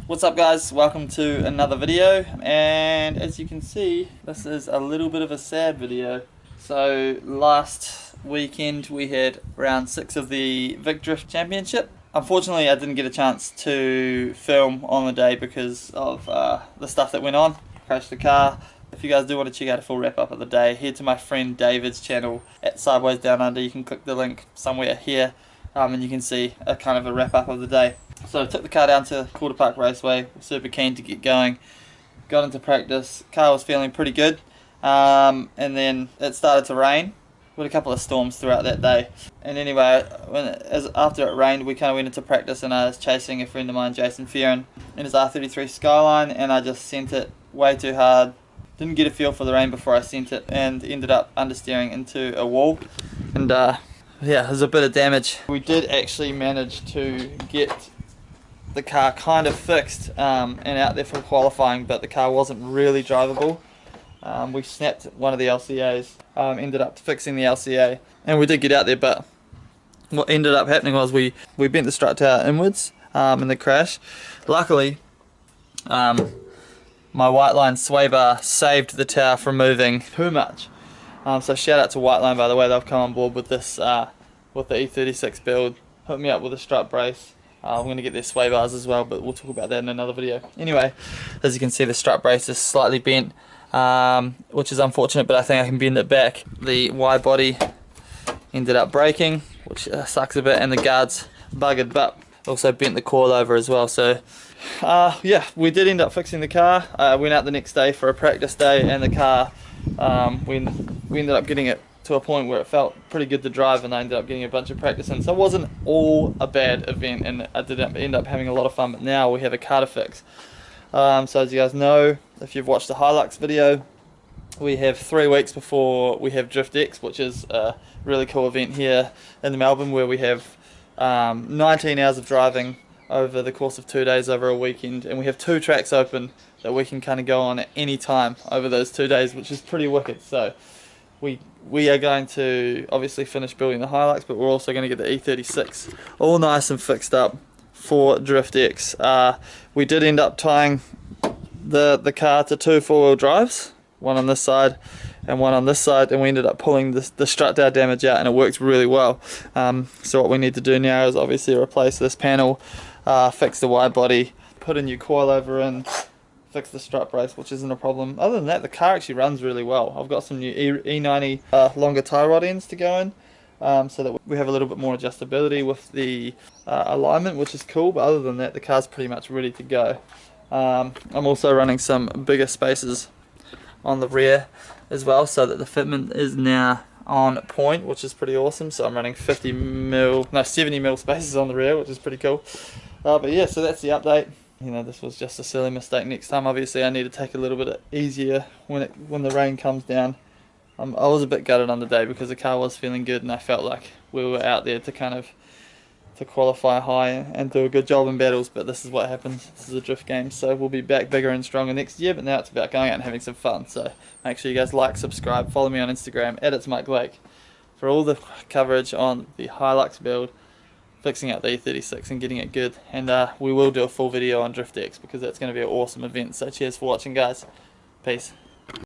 What's up guys, welcome to another video, and as you can see this is a little bit of a sad video. So last weekend we had round 6 of the VicDrift Championship. Unfortunately I didn't get a chance to film on the day because of the stuff that went on. Crashed the car. If you guys do want to check out a full wrap up of the day, head to my friend David's channel at Sideways Down Under. You can click the link somewhere here and you can see a kind of a wrap up of the day. So I took the car down to Quarter Park Raceway, super keen to get going, got into practice, car was feeling pretty good, and then it started to rain. We had a couple of storms throughout that day, and anyway, after it rained we kind of went into practice and I was chasing a friend of mine, Jason Fearon, in his R33 Skyline, and I just sent it way too hard. Didn't get a feel for the rain before I sent it and ended up understeering into a wall, and yeah, there's a bit of damage. We did actually manage to get the car kind of fixed and out there for qualifying, but the car wasn't really drivable. We snapped one of the LCAs, ended up fixing the LCA, and we did get out there, but what ended up happening was we bent the strut tower inwards in the crash. Luckily my white line sway bar saved the tower from moving too much. So shout out to White Line, by the way, they've come on board with this with the E36 build, hooked me up with a strut brace. I'm going to get their sway bars as well, but we'll talk about that in another video. Anyway, as you can see, the strut brace is slightly bent, which is unfortunate, but I think I can bend it back. The wide body ended up breaking, which sucks a bit, and the guards buggered, but also bent the coil over as well. So yeah, we did end up fixing the car. Went out the next day for a practice day, and the car, we ended up getting it to a point where it felt pretty good to drive, and I ended up getting a bunch of practice in. So it wasn't all a bad event, and I did end up having a lot of fun, but now we have a car to fix. So as you guys know, if you've watched the Hilux video, we have 3 weeks before we have DriftX, which is a really cool event here in Melbourne, where we have 19 hours of driving over the course of 2 days over a weekend, and we have 2 tracks open that we can kind of go on at any time over those 2 days, which is pretty wicked. So we are going to obviously finish building the Hilux, but we're also going to get the E36 all nice and fixed up for DriftX. We did end up tying the car to 2 4-wheel drives, one on this side and one on this side, and we ended up pulling the strut tower damage out, and it works really well. So what we need to do now is obviously replace this panel, fix the wide body, put a new coilover in, fix the strut brace, which isn't a problem. Other than that, the car actually runs really well. I've got some new E90 longer tie rod ends to go in, so that we have a little bit more adjustability with the alignment, which is cool. But other than that, the car's pretty much ready to go. I'm also running some bigger spaces on the rear as well, so that the fitment is now on point, which is pretty awesome. So I'm running 70 mil spaces on the rear, which is pretty cool. But yeah, so that's the update. You know, this was just a silly mistake. Next time, obviously, I need to take a little bit easier when the rain comes down. I was a bit gutted on the day because the car was feeling good, and I felt like we were out there to qualify high and do a good job in battles. But this is what happens. This is a drift game, so we'll be back bigger and stronger next year. But now it's about going out and having some fun. So make sure you guys like, subscribe, follow me on Instagram @It'sMikeBlake for all the coverage on the Hilux build, fixing out the E36 and getting it good, and we will do a full video on DriftX because that's going to be an awesome event. So cheers for watching, guys. Peace.